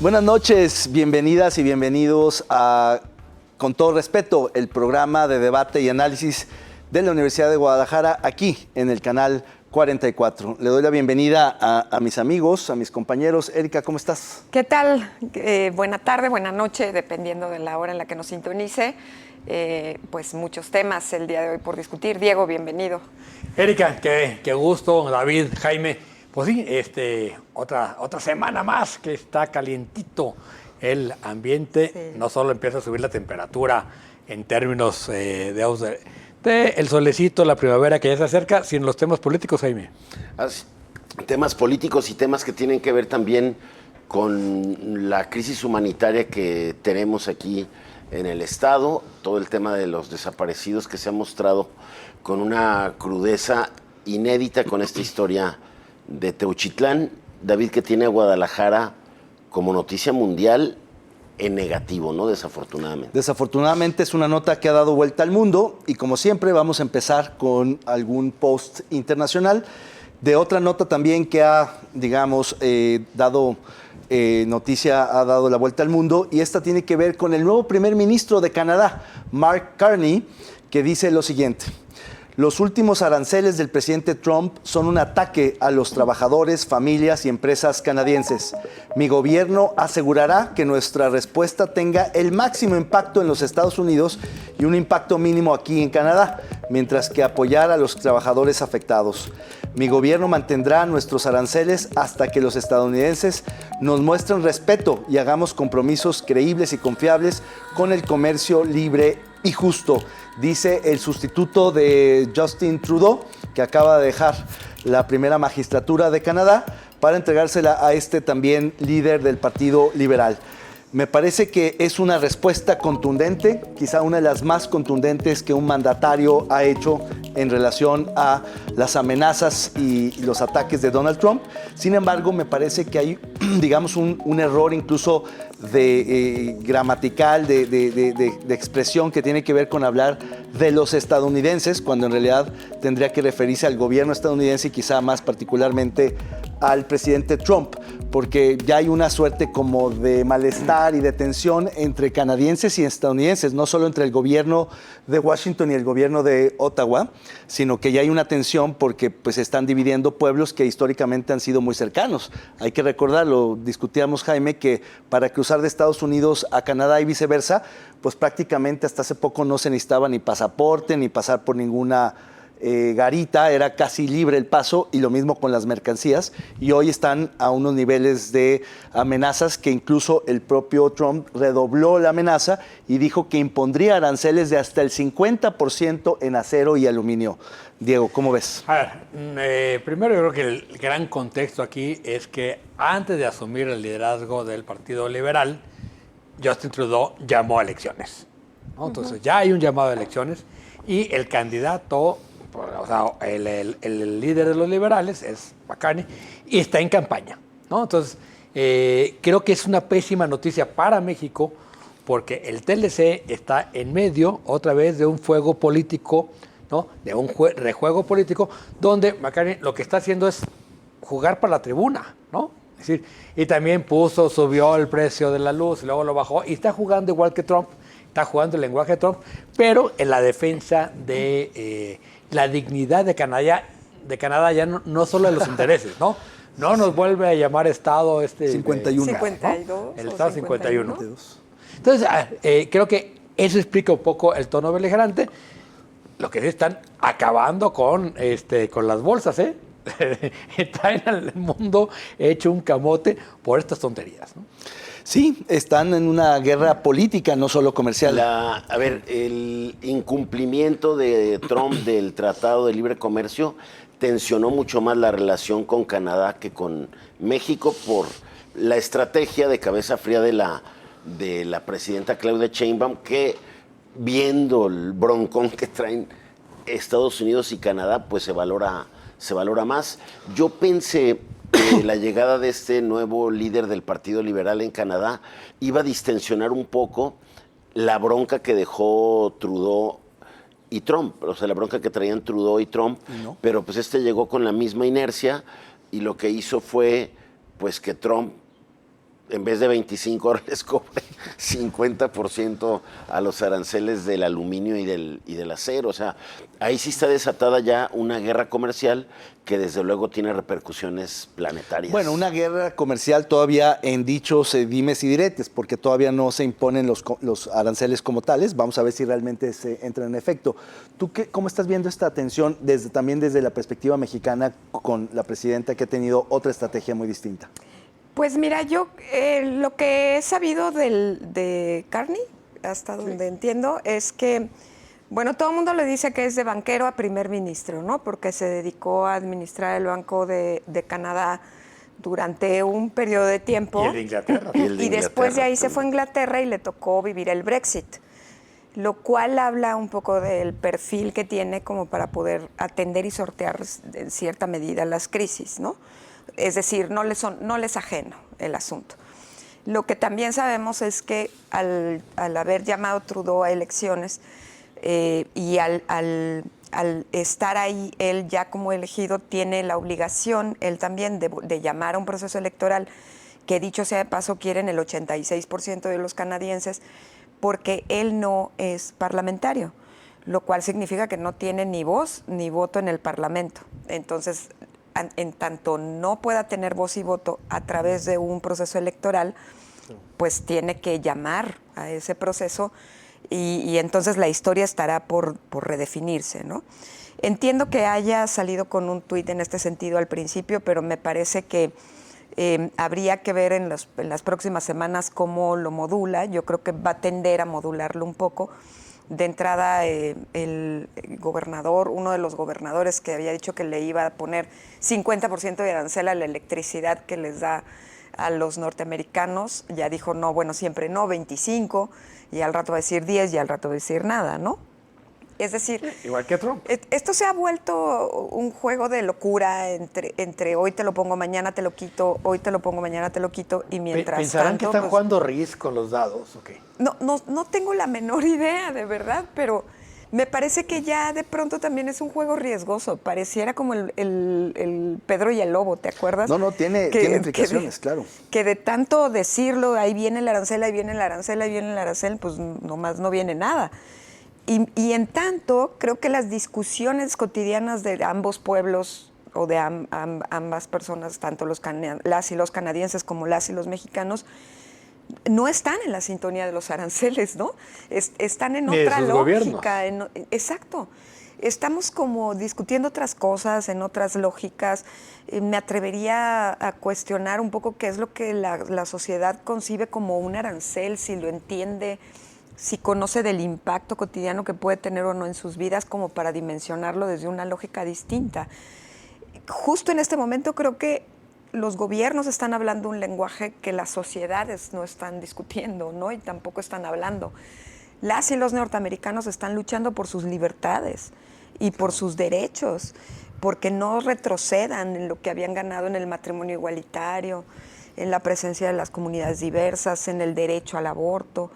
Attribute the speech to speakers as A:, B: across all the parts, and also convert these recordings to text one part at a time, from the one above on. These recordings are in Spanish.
A: Buenas noches, bienvenidas y bienvenidos a, con todo respeto, el programa de debate y análisis de la Universidad de Guadalajara, aquí en el canal 44. Le doy la bienvenida a mis amigos, a mis compañeros. Erika, ¿cómo estás?
B: ¿Qué tal? Buena tarde, buena noche, dependiendo de la hora en la que nos sintonice. Pues muchos temas el día de hoy por discutir. Diego, bienvenido.
C: Erika, qué gusto. David, Jaime. Pues sí, otra semana más que está calientito el ambiente. Sí. No solo empieza a subir la temperatura en términos de el solecito, la primavera que ya se acerca, sino los temas políticos, Jaime.
D: Temas políticos y temas que tienen que ver también con la crisis humanitaria que tenemos aquí en el Estado, todo el tema de los desaparecidos que se ha mostrado con una crudeza inédita con esta historia de Teuchitlán. David, que tiene a Guadalajara como noticia mundial en negativo, ¿no? Desafortunadamente.
A: Desafortunadamente es una nota que ha dado vuelta al mundo y como siempre vamos a empezar con algún post internacional de otra nota también que ha, digamos, dado la vuelta al mundo, y esta tiene que ver con el nuevo primer ministro de Canadá, Mark Carney, que dice lo siguiente: los últimos aranceles del presidente Trump son un ataque a los trabajadores, familias y empresas canadienses. Mi gobierno asegurará que nuestra respuesta tenga el máximo impacto en los Estados Unidos y un impacto mínimo aquí en Canadá, mientras que apoyar a los trabajadores afectados. Mi gobierno mantendrá nuestros aranceles hasta que los estadounidenses nos muestren respeto y hagamos compromisos creíbles y confiables con el comercio libre y justo, dice el sustituto de Justin Trudeau, que acaba de dejar la primera magistratura de Canadá para entregársela a este también líder del Partido Liberal. Me parece que es una respuesta contundente, quizá una de las más contundentes que un mandatario ha hecho en relación a las amenazas y los ataques de Donald Trump. Sin embargo, me parece que hay, digamos, un error incluso gramatical, de expresión que tiene que ver con hablar de los estadounidenses, cuando en realidad tendría que referirse al gobierno estadounidense y quizá más particularmente al presidente Trump, porque ya hay una suerte como de malestar y de tensión entre canadienses y estadounidenses, no solo entre el gobierno de Washington y el gobierno de Ottawa, sino que ya hay una tensión porque pues están dividiendo pueblos que históricamente han sido muy cercanos. Hay que recordarlo, discutíamos, Jaime, que para cruzar de Estados Unidos a Canadá y viceversa, pues prácticamente hasta hace poco no se necesitaba ni pasaporte ni pasar por ninguna garita, era casi libre el paso, y lo mismo con las mercancías, y hoy están a unos niveles de amenazas que incluso el propio Trump redobló la amenaza y dijo que impondría aranceles de hasta el 50% en acero y aluminio. Diego, ¿cómo ves?
C: A ver, primero yo creo que el gran contexto aquí es que antes de asumir el liderazgo del Partido Liberal, Justin Trudeau llamó a elecciones, ¿no? Entonces ya hay un llamado a elecciones y el candidato, o sea, el líder de los liberales es McCartney y está en campaña, ¿no? Entonces, creo que es una pésima noticia para México porque el TLC está en medio, otra vez, de un fuego político, ¿no? De un rejuego político donde McCartney lo que está haciendo es jugar para la tribuna, ¿no? Es decir, y también subió el precio de la luz, y luego lo bajó, y está jugando igual que Trump, está jugando el lenguaje de Trump, pero en la defensa de la dignidad de Canadá ya no solo de los intereses, ¿no? No nos vuelve a llamar Estado
A: 51.
B: 52.
C: ¿no? El Estado 51. Entonces, creo que eso explica un poco el tono beligerante. Lo que sí están acabando con las bolsas, ¿eh? Traen al mundo hecho un camote por estas tonterías, ¿no?
A: Sí, están en una guerra política, no solo comercial.
D: El incumplimiento de Trump del Tratado de Libre Comercio tensionó mucho más la relación con Canadá que con México por la estrategia de cabeza fría de la presidenta Claudia Sheinbaum, que viendo el broncón que traen Estados Unidos y Canadá, pues se valora más. Yo pensé que la llegada de este nuevo líder del Partido Liberal en Canadá iba a distensionar un poco la bronca que dejó Trudeau y Trump, o sea, la bronca que traían Trudeau y Trump, no. Pero pues llegó con la misma inercia y lo que hizo fue pues que Trump en vez de 25 ahora les cobre 50% a los aranceles del aluminio y del acero. O sea, ahí sí está desatada ya una guerra comercial que desde luego tiene repercusiones planetarias.
A: Bueno, una guerra comercial todavía en dichos dimes y diretes, porque todavía no se imponen los aranceles como tales. Vamos a ver si realmente se entra en efecto. ¿Tú cómo estás viendo esta tensión también desde la perspectiva mexicana con la presidenta que ha tenido otra estrategia muy distinta?
B: Pues mira, yo lo que he sabido de Carney, hasta donde entiendo, es que, bueno, todo el mundo le dice que es de banquero a primer ministro, ¿no? Porque se dedicó a administrar el Banco de Canadá durante un periodo de tiempo.
C: Y el de Inglaterra.
B: Y después de ahí se fue a Inglaterra y le tocó vivir el Brexit, lo cual habla un poco del perfil que tiene como para poder atender y sortear en cierta medida las crisis, ¿no? Es decir, no les ajeno el asunto. Lo que también sabemos es que al haber llamado Trudeau a elecciones y al estar ahí él ya como elegido, tiene la obligación él también de llamar a un proceso electoral que, dicho sea de paso, quieren el 86% de los canadienses, porque él no es parlamentario, lo cual significa que no tiene ni voz ni voto en el Parlamento. Entonces, en tanto no pueda tener voz y voto a través de un proceso electoral, pues tiene que llamar a ese proceso y entonces la historia estará por redefinirse, ¿no? Entiendo que haya salido con un tuit en este sentido al principio, pero me parece que habría que ver en las próximas semanas cómo lo modula. Yo creo que va a tender a modularlo un poco. De entrada, el gobernador, uno de los gobernadores que había dicho que le iba a poner 50% de arancel a la electricidad que les da a los norteamericanos, ya dijo no, bueno, siempre no, 25, y al rato va a decir 10 y al rato va a decir nada, ¿no? Es decir,
C: igual que Trump.
B: Esto se ha vuelto un juego de locura entre hoy te lo pongo, mañana te lo quito, hoy te lo pongo, mañana te lo quito, y mientras
C: ¿Pensarán
B: tanto,
C: que están
B: pues,
C: jugando RIS con los dados? Okay.
B: No tengo la menor idea, de verdad, pero me parece que ya de pronto también es un juego riesgoso. Pareciera como el Pedro y el Lobo, ¿te acuerdas?
A: No, tiene implicaciones, claro.
B: Que de tanto decirlo, ahí viene el arancel, ahí viene el arancel, ahí viene el arancel, pues nomás no viene nada. Y en tanto, creo que las discusiones cotidianas de ambos pueblos o de ambas personas, tanto las y los canadienses como las y los mexicanos, no están en la sintonía de los aranceles, ¿no? Están en otra lógica. Exacto. Estamos como discutiendo otras cosas, en otras lógicas. Me atrevería a cuestionar un poco qué es lo que la sociedad concibe como un arancel, si lo entiende, si conoce del impacto cotidiano que puede tener o no en sus vidas, como para dimensionarlo desde una lógica distinta. Justo en este momento creo que los gobiernos están hablando un lenguaje que las sociedades no están discutiendo, ¿no? Y tampoco están hablando. Las y los norteamericanos están luchando por sus libertades y por sus derechos, porque no retrocedan en lo que habían ganado en el matrimonio igualitario, en la presencia de las comunidades diversas, en el derecho al aborto.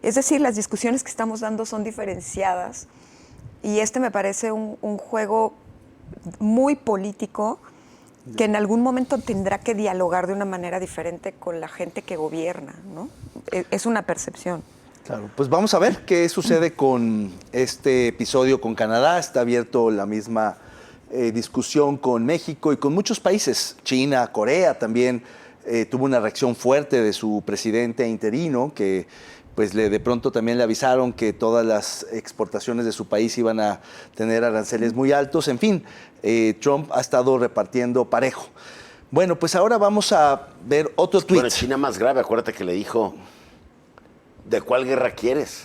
B: Es decir, las discusiones que estamos dando son diferenciadas y me parece un juego muy político que en algún momento tendrá que dialogar de una manera diferente con la gente que gobierna, ¿no? Es una percepción.
A: Claro, pues vamos a ver qué sucede con este episodio con Canadá. Está abierto la misma discusión con México y con muchos países. China, Corea también tuvo una reacción fuerte de su presidente interino que pues de pronto también le avisaron que todas las exportaciones de su país iban a tener aranceles muy altos. En fin, Trump ha estado repartiendo parejo. Bueno, pues ahora vamos a ver otro tuit.
D: Bueno, China más grave, acuérdate que le dijo, ¿de cuál guerra quieres?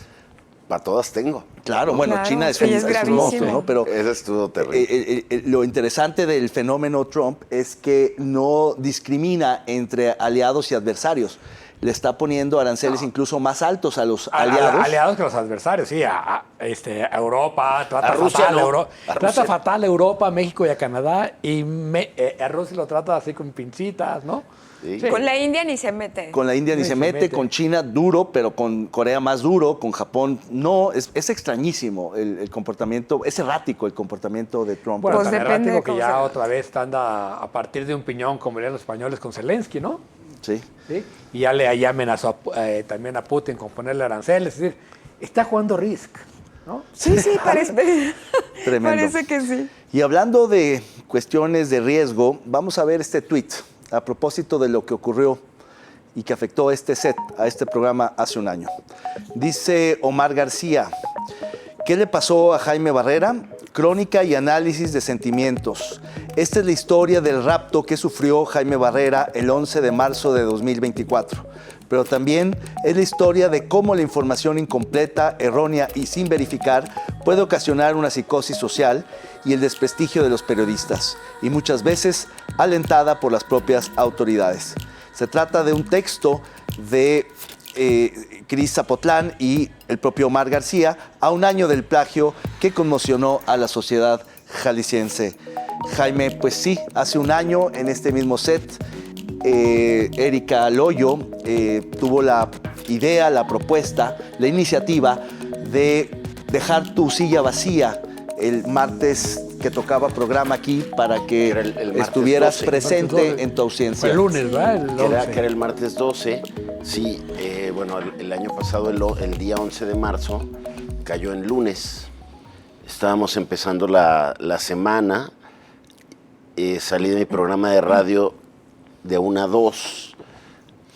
D: Para todas tengo.
A: Claro, bueno,
B: claro,
A: China
B: sí, es
A: un monstruo, ¿no? Pero
D: ese estuvo terrible.
A: lo interesante del fenómeno Trump es que no discrimina entre aliados y adversarios. Le está poniendo aranceles incluso más altos a los aliados.
C: Aliados que los adversarios, sí. A Europa, trata
D: Rusia,
C: fatal,
D: no.
C: Trata fatal a Europa, México y a Canadá. Y a Rusia lo trata así con pincitas, ¿no?
D: Sí.
C: Sí.
B: Con la India ni se mete.
A: Con la India ni se mete, con China duro, pero con Corea más duro, con Japón no. Es extrañísimo el comportamiento, es errático el comportamiento de Trump.
C: Bueno,
B: Pues
C: tan
B: depende
C: errático
B: de
C: que
B: cómo
C: ya
B: se-
C: otra vez anda a partir de un piñón, como dirían los españoles, con Zelensky, ¿no?
A: Sí.
C: ¿sí? Y ya amenazó también a Putin con ponerle aranceles. Es decir, está jugando Risk, ¿no?
B: Sí, parece,
A: Tremendo.
B: parece que sí.
A: Y hablando de cuestiones de riesgo, vamos a ver este tweet a propósito de lo que ocurrió y que afectó a este set, a este programa hace un año. Dice Omar García, ¿qué le pasó a Jaime Barrera? Crónica y análisis de sentimientos. Esta es la historia del rapto que sufrió Jaime Barrera el 11 de marzo de 2024. Pero también es la historia de cómo la información incompleta, errónea y sin verificar puede ocasionar una psicosis social y el desprestigio de los periodistas, y muchas veces alentada por las propias autoridades. Se trata de un texto de Cris Zapotlán y el propio Omar García a un año del plagio que conmocionó a la sociedad jalisciense. Jaime, pues sí, hace un año en este mismo set, Erika Loyo tuvo la idea, la propuesta, la iniciativa de dejar tu silla vacía el martes que tocaba programa aquí para que
D: el
A: estuvieras
D: 12.
A: presente en tu ausencia.
C: Fue el lunes, ¿verdad? El
D: Que
C: 11.
D: era el martes 12. Sí, bueno, el año pasado, el día 11 de marzo, cayó en lunes. Estábamos empezando la semana. Salí de mi programa de radio de 1 a 2.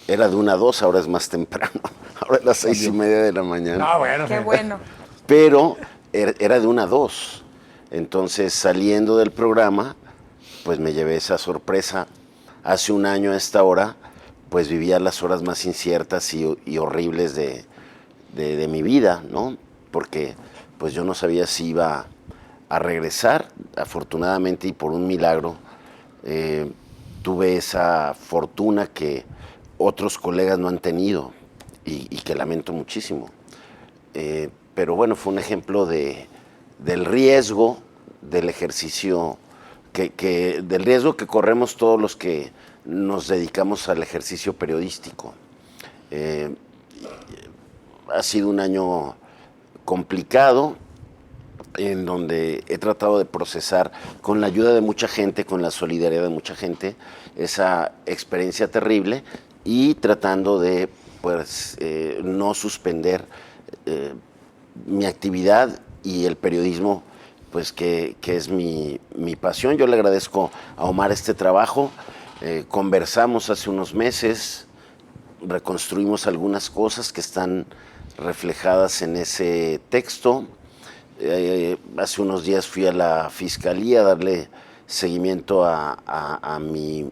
D: Era de 1 a 2, ahora es más temprano. Ahora es las 6:30 de la mañana.
C: Ah, bueno.
B: Qué bueno.
D: Pero era de 1 a 2. Entonces, saliendo del programa, pues me llevé esa sorpresa. Hace un año a esta hora, pues vivía las horas más inciertas y horribles de mi vida, ¿no? Porque pues yo no sabía si iba a regresar. Afortunadamente y por un milagro, tuve esa fortuna que otros colegas no han tenido y que lamento muchísimo. Pero bueno, fue un ejemplo del riesgo del ejercicio, del riesgo que corremos todos los que nos dedicamos al ejercicio periodístico. Ha sido un año complicado en donde he tratado de procesar con la ayuda de mucha gente, con la solidaridad de mucha gente, esa experiencia terrible y tratando de pues, no suspender mi actividad y el periodismo, pues que es mi pasión. Yo le agradezco a Omar este trabajo. Conversamos hace unos meses, reconstruimos algunas cosas que están reflejadas en ese texto. Hace unos días fui a la fiscalía a darle seguimiento a mi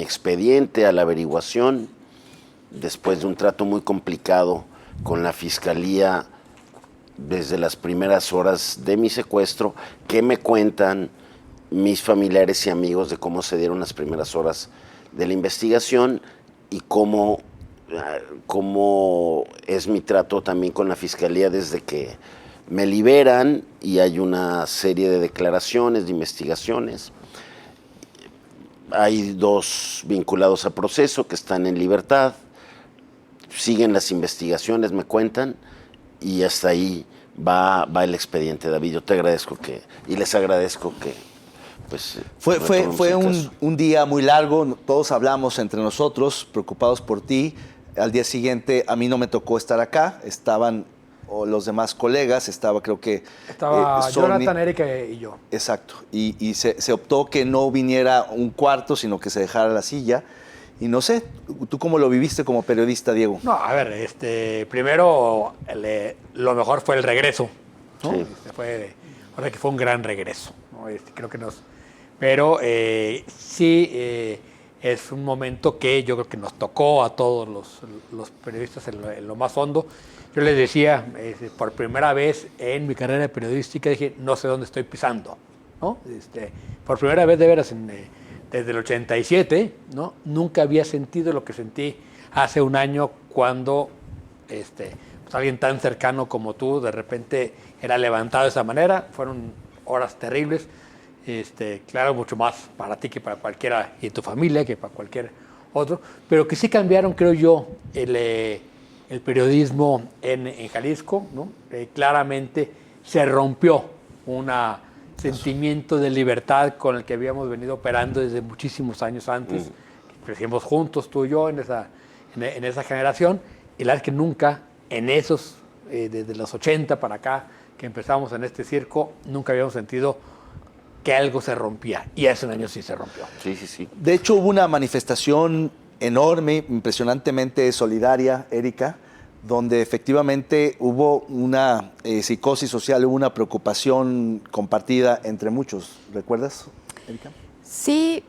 D: expediente, a la averiguación, después de un trato muy complicado con la fiscalía desde las primeras horas de mi secuestro. ¿Qué me cuentan mis familiares y amigos de cómo se dieron las primeras horas de la investigación y cómo es mi trato también con la fiscalía desde que me liberan y hay una serie de declaraciones, de investigaciones? Hay 2 vinculados a proceso que están en libertad, siguen las investigaciones, me cuentan, y hasta ahí va el expediente. David, yo te agradezco y les agradezco que pues
A: Fue un día muy largo, todos hablamos entre nosotros, preocupados por ti. Al día siguiente a mí no me tocó estar acá, estaban los demás colegas, estaba creo que...
C: Estaba
A: Sony,
C: Jonathan, Erika y yo.
A: Exacto, y se optó que no viniera un cuarto, sino que se dejara la silla. Y no sé, ¿tú cómo lo viviste como periodista, Diego?
C: No, a ver, primero lo mejor fue el regreso, ¿no?
D: Sí.
C: Ahora que fue un gran regreso, ¿no? Creo que pero sí es un momento que yo creo que nos tocó a todos los periodistas en lo más hondo. Yo les decía, por primera vez en mi carrera periodística, dije, no sé dónde estoy pisando, ¿no? Por primera vez, de veras, desde el 87, ¿no? Nunca había sentido lo que sentí hace un año cuando pues alguien tan cercano como tú de repente era levantado de esa manera. Fueron horas terribles, claro, mucho más para ti que para cualquiera y tu familia, que para cualquier otro, pero que sí cambiaron, creo yo, el periodismo en Jalisco, ¿no? Claramente se rompió sentimiento de libertad con el que habíamos venido operando desde muchísimos años antes. crecimos juntos, tú y yo, en esa generación, y la verdad es que nunca, en esos, desde los 80 para acá, que empezamos en este circo, nunca habíamos sentido que algo se rompía, y hace un año sí se rompió.
D: Sí, sí, sí.
A: De hecho, hubo una manifestación enorme, impresionantemente solidaria, Erika, donde efectivamente hubo una psicosis social, hubo una preocupación compartida entre muchos. ¿Recuerdas, Erika?
B: Sí,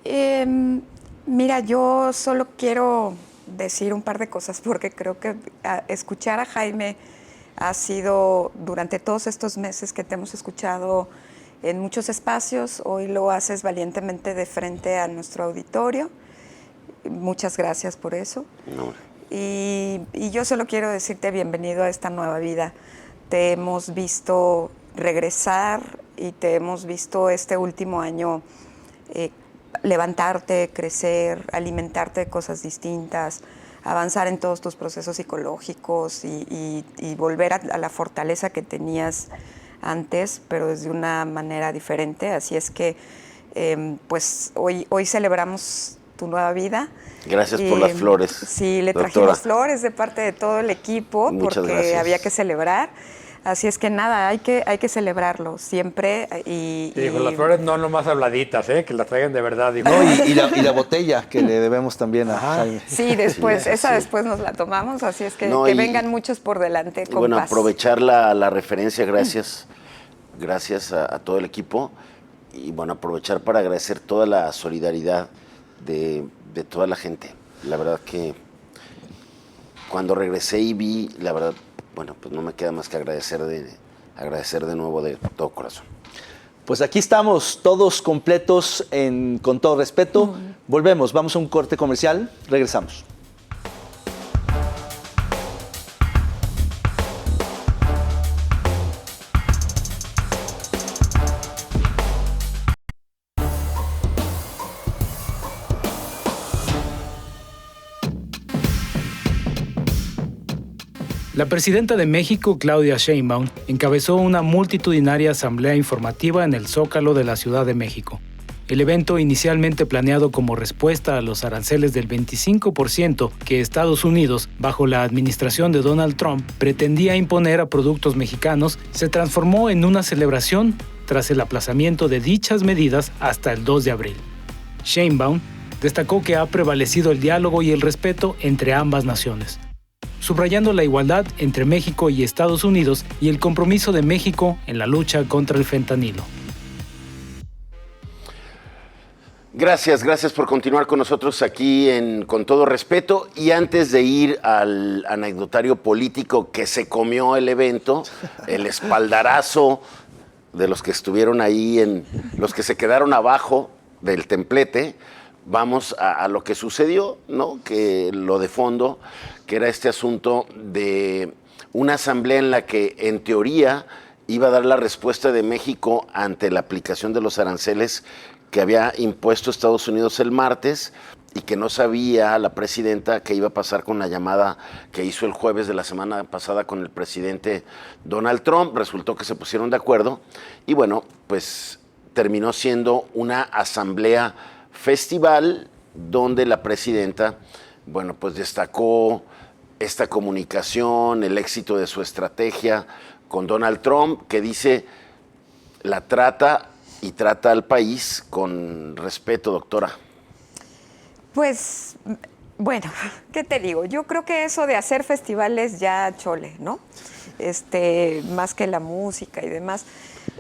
B: mira, yo solo quiero decir un par de cosas porque creo que escuchar a Jaime ha sido, durante todos estos meses que te hemos escuchado en muchos espacios, hoy lo haces valientemente de frente a nuestro auditorio. Muchas gracias por eso.
D: No.
B: Y yo solo quiero decirte bienvenido a esta nueva vida. Te hemos visto regresar y te hemos visto este último año levantarte, crecer, alimentarte de cosas distintas, avanzar en todos tus procesos psicológicos y volver a la fortaleza que tenías antes, pero desde una manera diferente. Así es que pues hoy celebramos tu nueva vida.
D: Gracias por las flores.
B: Sí, le
D: doctora.
B: trajimos flores de parte de todo el equipo.
D: Muchas
B: porque
D: gracias.
B: había que celebrar. Así es que nada, hay que celebrarlo siempre.
C: Y dijo, las flores no nomás habladitas, que las traigan de verdad. Dijo.
A: No, y la botella que le debemos también a Jaime.
B: Sí, después,
D: Sí,
B: esa
D: sí.
B: después nos la tomamos, así es que,
D: No,
B: que
D: y-
B: vengan muchos por delante con
D: Bueno,
B: paz.
D: aprovechar la referencia, gracias. Gracias a todo el equipo. Y bueno, aprovechar para agradecer toda la solidaridad de toda la gente. La verdad que cuando regresé y vi, la verdad, bueno, pues no me queda más que agradecer de nuevo de todo corazón.
A: Pues aquí estamos todos completos con todo respeto. Volvemos, vamos a un corte comercial, regresamos.
E: La presidenta de México, Claudia Sheinbaum, encabezó una multitudinaria asamblea informativa en el Zócalo de la Ciudad de México. El evento, inicialmente planeado como respuesta a los aranceles del 25% que Estados Unidos, bajo la administración de Donald Trump, pretendía imponer a productos mexicanos, se transformó en una celebración tras el aplazamiento de dichas medidas hasta el 2 de abril. Sheinbaum destacó que ha prevalecido el diálogo y el respeto entre ambas naciones, subrayando la igualdad entre México y Estados Unidos y el compromiso de México en la lucha contra el fentanilo.
D: Gracias por continuar con nosotros aquí Con Todo Respeto. Y antes de ir al anecdotario político que se comió el evento, el espaldarazo de los que estuvieron ahí, los que se quedaron abajo del templete, vamos a lo que sucedió, ¿no? Que lo de fondo, que era este asunto de una asamblea en la que, en teoría, iba a dar la respuesta de México ante la aplicación de los aranceles que había impuesto Estados Unidos el martes y que no sabía la presidenta qué iba a pasar con la llamada que hizo el jueves de la semana pasada con el presidente Donald Trump. Resultó que se pusieron de acuerdo y bueno, pues terminó siendo una asamblea festival donde la presidenta, bueno, pues destacó esta comunicación, el éxito de su estrategia con Donald Trump, que dice la trata y trata al país con respeto, doctora.
B: Pues, bueno, ¿qué te digo? Yo creo que eso de hacer festivales ya chole, ¿no? Más que la música y demás.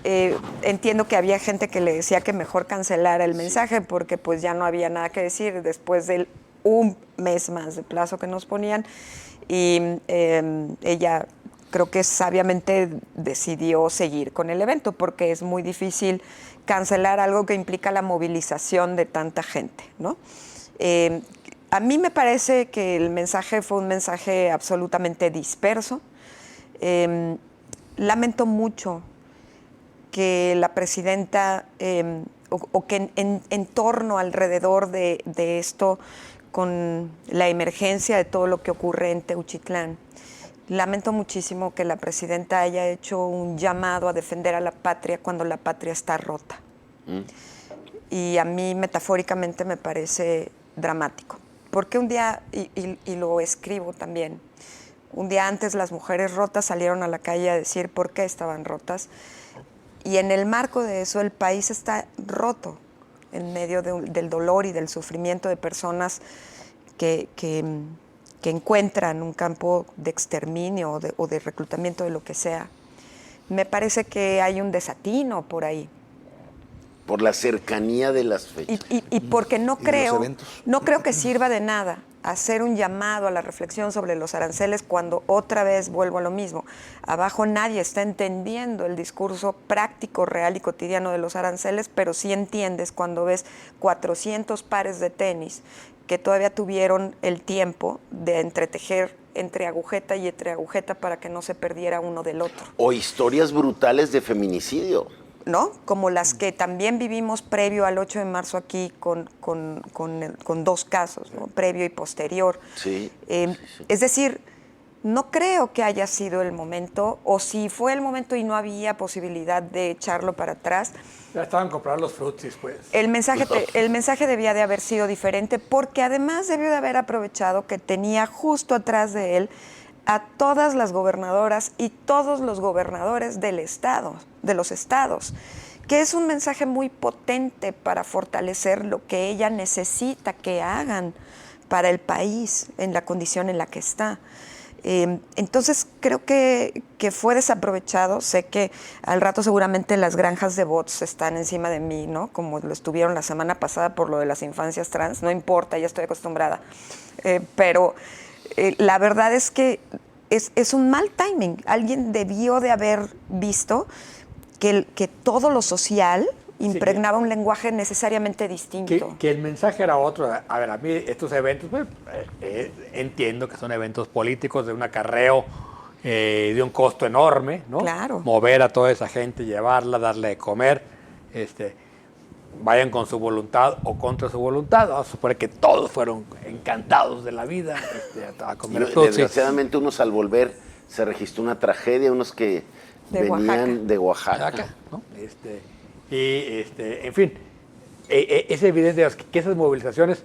B: Entiendo que había gente que le decía que mejor cancelara el mensaje porque pues ya no había nada que decir después del un mes más de plazo que nos ponían y ella creo que sabiamente decidió seguir con el evento porque es muy difícil cancelar algo que implica la movilización de tanta gente, ¿no? A mí me parece que el mensaje fue un mensaje absolutamente disperso. Lamento mucho que la presidenta o que en torno alrededor de esto, con la emergencia de todo lo que ocurre en Teuchitlán, lamento muchísimo que la presidenta haya hecho un llamado a defender a la patria cuando la patria está rota. Y a mí metafóricamente me parece dramático. porque un día, y lo escribo también, un día antes las mujeres rotas salieron a la calle a decir por qué estaban rotas, y en el marco de eso el país está roto en medio del dolor y del sufrimiento de personas que encuentran un campo de exterminio o de reclutamiento de lo que sea. Me parece que hay un desatino por ahí.
D: Por la cercanía de las fechas.
B: Y porque no
A: Y los
B: creo que sirva de nada hacer un llamado a la reflexión sobre los aranceles cuando otra vez vuelvo a lo mismo. Abajo nadie está entendiendo el discurso práctico, real y cotidiano de los aranceles, pero sí entiendes cuando ves 400 pares de tenis que todavía tuvieron el tiempo de entretejer entre agujeta y entre agujeta para que no se perdiera uno del otro.
D: O historias brutales de feminicidio.
B: ¿No? Como las que también vivimos previo al 8 de marzo aquí con 2 casos, ¿no? Previo y posterior.
D: Sí, sí.
B: Es decir, no creo que haya sido el momento, o si fue el momento y no había posibilidad de echarlo para atrás.
C: Ya estaban comprando los frutis, pues.
B: El mensaje debía de haber sido diferente, porque además debió de haber aprovechado que tenía justo atrás de él a todas las gobernadoras y todos los gobernadores del estado, de los estados, que es un mensaje muy potente para fortalecer lo que ella necesita que hagan para el país en la condición en la que está. Entonces creo que fue desaprovechado. Sé que al rato seguramente las granjas de bots están encima de mí, ¿no? Como lo estuvieron la semana pasada por lo de las infancias trans. No importa, ya estoy acostumbrada. Pero la verdad es que es un mal timing. Alguien debió de haber visto que todo lo social impregnaba un lenguaje necesariamente distinto.
C: Que el mensaje era otro. A ver, a mí estos eventos, pues, entiendo que son eventos políticos de un acarreo, de un costo enorme, ¿no?
B: Claro.
C: Mover a toda esa gente, llevarla, darle de comer, vayan con su voluntad o contra su voluntad. Vamos a suponer que todos fueron encantados de la vida a comer frutas.
D: Desgraciadamente, unos al volver se registró una tragedia, unos que venían de Oaxaca.
C: ¿No? En fin, es evidente que esas movilizaciones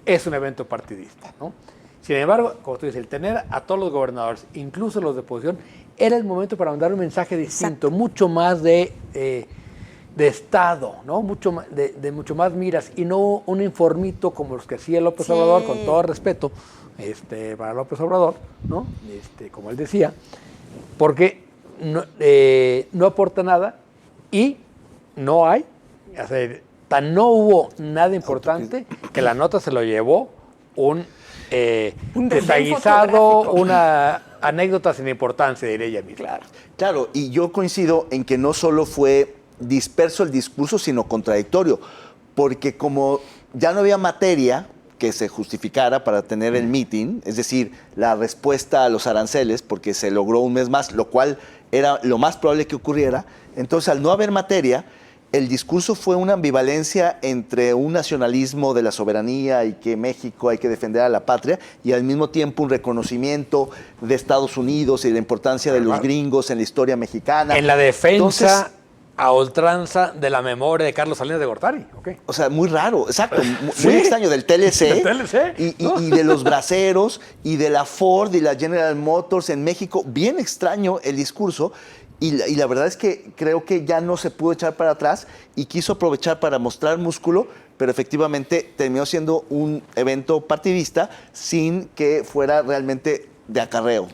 C: es un evento partidista, ¿no? Sin embargo, como tú dices, el tener a todos los gobernadores, incluso los de oposición, era el momento para mandar un mensaje distinto, mucho más de Estado, ¿no? Mucho más miras, y no un informito como los que hacía López Obrador, con todo respeto para López Obrador, ¿no? Como él decía, porque no aporta nada y no hay, no hubo nada importante que la nota se lo llevó un desaguisado, una anécdota sin importancia, diré ya mismo.
A: Claro, y yo coincido en que no solo fue disperso el discurso, sino contradictorio, porque como ya no había materia que se justificara para tener el meeting, es decir, la respuesta a los aranceles, porque se logró un mes más, lo cual era lo más probable que ocurriera. Entonces, al no haber materia, el discurso fue una ambivalencia entre un nacionalismo de la soberanía y que México hay que defender a la patria, y al mismo tiempo un reconocimiento de Estados Unidos y de la importancia de los gringos en la historia mexicana.
C: En la defensa a ultranza de la memoria de Carlos Salinas de Gortari. Okay.
A: O sea, muy raro, exacto, muy extraño, del TLC, y de los braceros, y de la Ford y la General Motors en México. Bien extraño el discurso, y la verdad es que creo que ya no se pudo echar para atrás, y quiso aprovechar para mostrar músculo, pero efectivamente terminó siendo un evento partidista sin que fuera realmente de acarreo.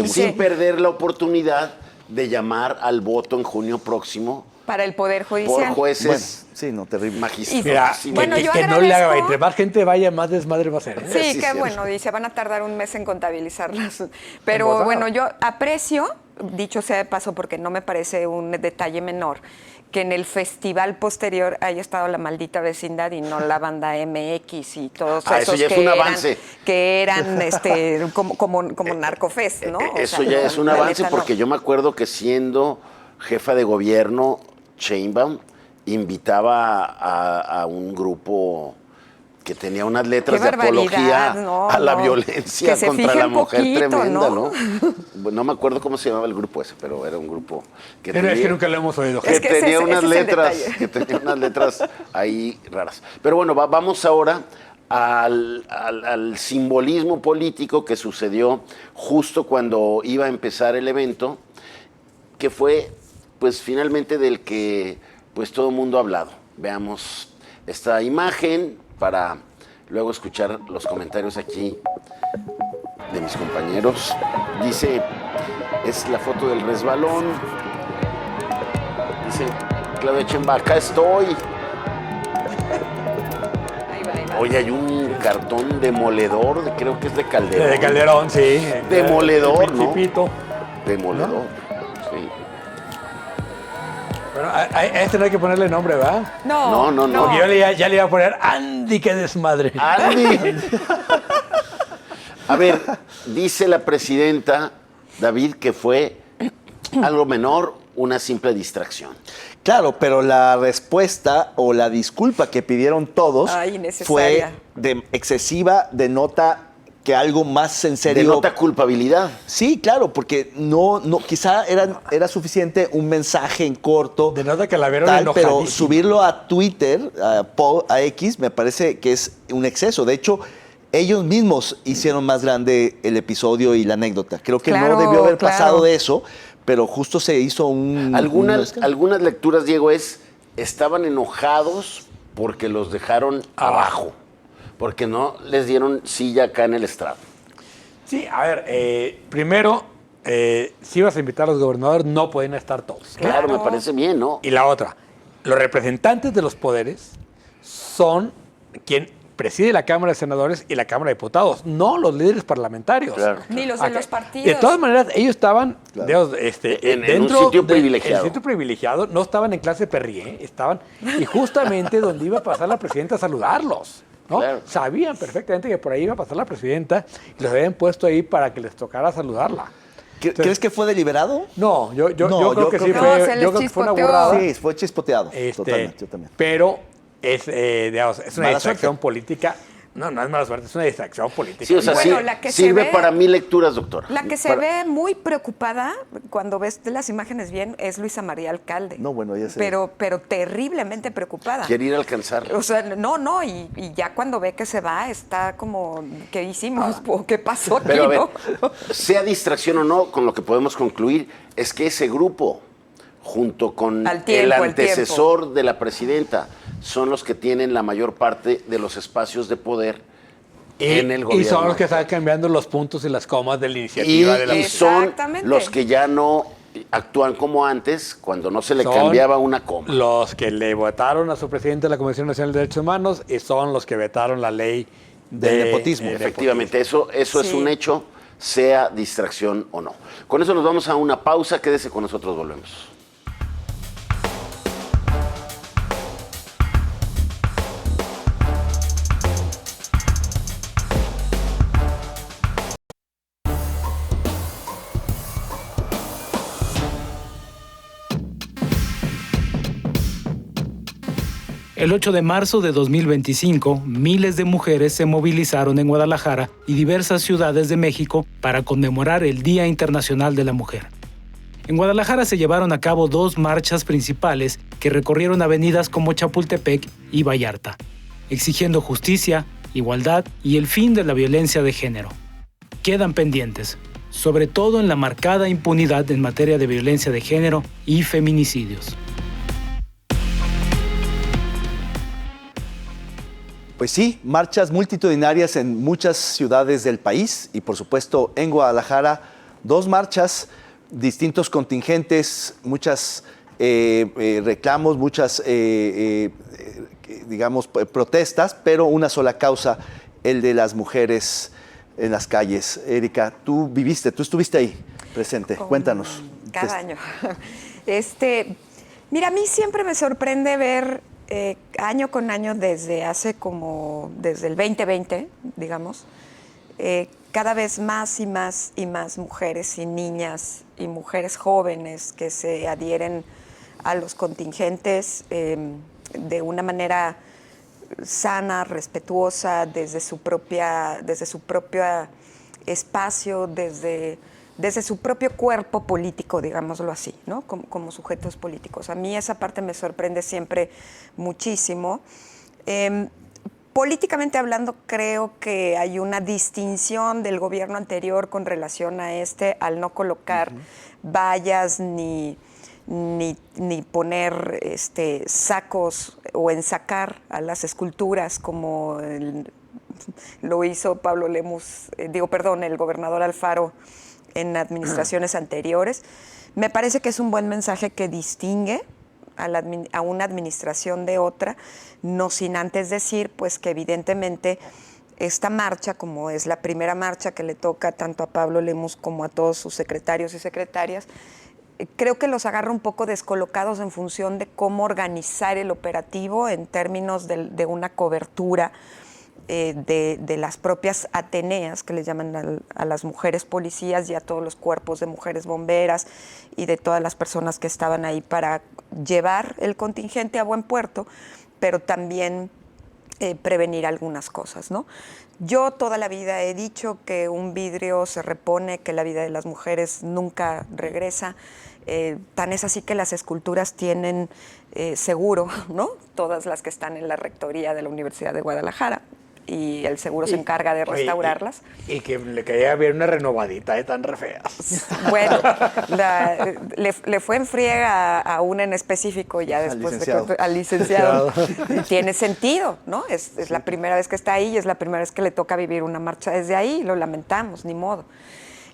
D: Sin perder la oportunidad de llamar al voto en junio próximo
B: para el Poder Judicial.
D: Por jueces
A: terrible.
D: magistrados.
B: Bueno, yo
C: que no le haga, entre más gente vaya, más desmadre va a ser.
B: Sí, qué bueno, y se van a tardar un mes en contabilizarlas. Pero bueno, yo aprecio, dicho sea de paso, porque no me parece un detalle menor, que en el festival posterior haya estado la maldita vecindad y no la banda MX y todos esos que eran como Narcofest, ¿no?
D: Eso ya es un avance, porque yo me acuerdo que siendo jefa de gobierno, Sheinbaum invitaba a un grupo que tenía unas letras de apología a la violencia contra la mujer tremenda, ¿no? No me acuerdo cómo se llamaba el grupo ese, pero era un grupo que
C: tenía, es que nunca lo hemos oído.
D: Que tenía unas letras ahí raras. Pero bueno, vamos ahora al simbolismo político que sucedió justo cuando iba a empezar el evento, que fue pues finalmente del que pues todo el mundo ha hablado. Veamos esta imagen para luego escuchar los comentarios aquí de mis compañeros. Dice, es la foto del resbalón. Dice Claudia Sheinbaum, acá estoy. Oye, hay un cartón demoledor, creo que es de Calderón.
C: De Calderón, sí.
D: Demoledor, ¿no?
C: Principito.
D: Demoledor, sí.
C: Bueno, a este no hay que ponerle nombre, ¿verdad?
D: No.
C: Porque yo ya le iba a poner Andy, qué desmadre.
D: Andy. A ver, dice la presidenta, David, que fue algo menor, una simple distracción.
A: Claro, pero la respuesta o la disculpa que pidieron todos fue excesiva, denota que algo más en serio.
D: Denota culpabilidad.
A: Sí, claro, porque quizá era suficiente un mensaje en corto.
C: Denota que la vieron
A: pero
C: enojadísima.
A: subirlo a Twitter, a X, me parece que es un exceso. De hecho, ellos mismos hicieron más grande el episodio y la anécdota. Creo que no debió haber pasado de eso, pero justo se hizo
D: Algunas lecturas, Diego, estaban enojados porque los dejaron abajo, porque no les dieron silla acá en el estrado.
C: Sí, a ver, primero, si ibas a invitar a los gobernadores, no pueden estar todos.
D: Claro, me parece bien, ¿no?
C: Y la otra, los representantes de los poderes son quien preside la Cámara de Senadores y la Cámara de Diputados, no los líderes parlamentarios.
D: Claro.
B: Ni los de los partidos.
C: De todas maneras, ellos estaban
A: Claro.
D: En un sitio privilegiado.
C: En un sitio privilegiado, no estaban en clase Perrier, estaban, y justamente donde iba a pasar la presidenta a saludarlos. ¿No?
D: Claro.
C: Sabían perfectamente que por ahí iba a pasar la presidenta y los habían puesto ahí para que les tocara saludarla.
A: ¿Crees que fue deliberado?
C: No, yo
A: No,
C: creo que sí
B: no,
C: fue,
B: se les
C: yo creo que fue una
B: chispoteó.
C: burrada.
A: Sí, fue chispoteado. Totalmente, yo también.
C: Pero es una
A: Mala
C: distracción
A: suerte.
C: política. No es mala suerte, es una distracción política.
D: Sí, o sea,
B: Bueno, la que se
D: sirve
B: ve-
D: para 1000 lecturas, doctor.
B: La que se ve muy preocupada, cuando ves las imágenes bien, es Luisa María Alcalde.
A: No, bueno, ella se...
B: Pero terriblemente preocupada.
D: Quiere ir a alcanzar.
B: O sea, y ya cuando ve que se va, está como, ¿qué hicimos? ¿Qué pasó aquí?
D: Pero a ver,
B: ¿no?
D: sea distracción o no, con lo que podemos concluir es que ese grupo, junto con
B: Al tiempo,
D: el
B: el
D: antecesor de la presidenta, son los que tienen la mayor parte de los espacios de poder en el gobierno.
C: Y son los que están cambiando los puntos y las comas de la iniciativa de la
D: y son
B: Exactamente.
D: los que ya no actúan como antes, cuando no se le
C: Son
D: cambiaba una coma.
C: Los que le votaron a su presidente de la Comisión Nacional de Derechos Humanos y son los que vetaron la ley
A: Del nepotismo.
D: Efectivamente, eso es
B: Sí.
D: un hecho, sea distracción o no. Con eso nos vamos a una pausa, quédese con nosotros, volvemos.
E: El 8 de marzo de 2025, miles de mujeres se movilizaron en Guadalajara y diversas ciudades de México para conmemorar el Día Internacional de la Mujer. En Guadalajara se llevaron a cabo 2 marchas principales que recorrieron avenidas como Chapultepec y Vallarta, exigiendo justicia, igualdad y el fin de la violencia de género. Quedan pendientes, sobre todo en la marcada impunidad en materia de violencia de género y feminicidios.
A: Pues sí, marchas multitudinarias en muchas ciudades del país y por supuesto en Guadalajara, 2 marchas, distintos contingentes, muchos reclamos, muchas, digamos, protestas, pero una sola causa, el de las mujeres en las calles. Erika, tú estuviste ahí presente, cuéntanos.
B: Cada año. Mira, a mí siempre me sorprende ver año con año desde el 2020, digamos, cada vez más y más y más mujeres y niñas y mujeres jóvenes que se adhieren a los contingentes de una manera sana, respetuosa, desde su propio espacio, desde su propio cuerpo político, digámoslo así, ¿no? Como sujetos políticos. A mí esa parte me sorprende siempre muchísimo, políticamente hablando, creo que hay una distinción del gobierno anterior con relación a este al no colocar vallas ni poner sacos o ensacar a las esculturas como lo hizo Pablo Lemus, el gobernador Alfaro en administraciones anteriores. Me parece que es un buen mensaje que distingue a una administración de otra, no sin antes decir pues que evidentemente esta marcha, como es la primera marcha que le toca tanto a Pablo Lemus como a todos sus secretarios y secretarias, creo que los agarra un poco descolocados en función de cómo organizar el operativo en términos de una cobertura de las propias ateneas, que les llaman a las mujeres policías y a todos los cuerpos de mujeres bomberas y de todas las personas que estaban ahí para llevar el contingente a buen puerto, pero también prevenir algunas cosas, ¿no? Yo toda la vida he dicho que un vidrio se repone, que la vida de las mujeres nunca regresa. Tan es así que las esculturas tienen seguro, ¿no? Todas las que están en la rectoría de la Universidad de Guadalajara. Y el seguro se encarga de restaurarlas.
C: Y que le quería ver una renovadita de tan re feas.
B: Bueno, le fue en friega a una en específico ya después al licenciado. Tiene sentido, ¿no? Es la primera vez que está ahí y es la primera vez que le toca vivir una marcha desde ahí. Lo lamentamos, ni modo.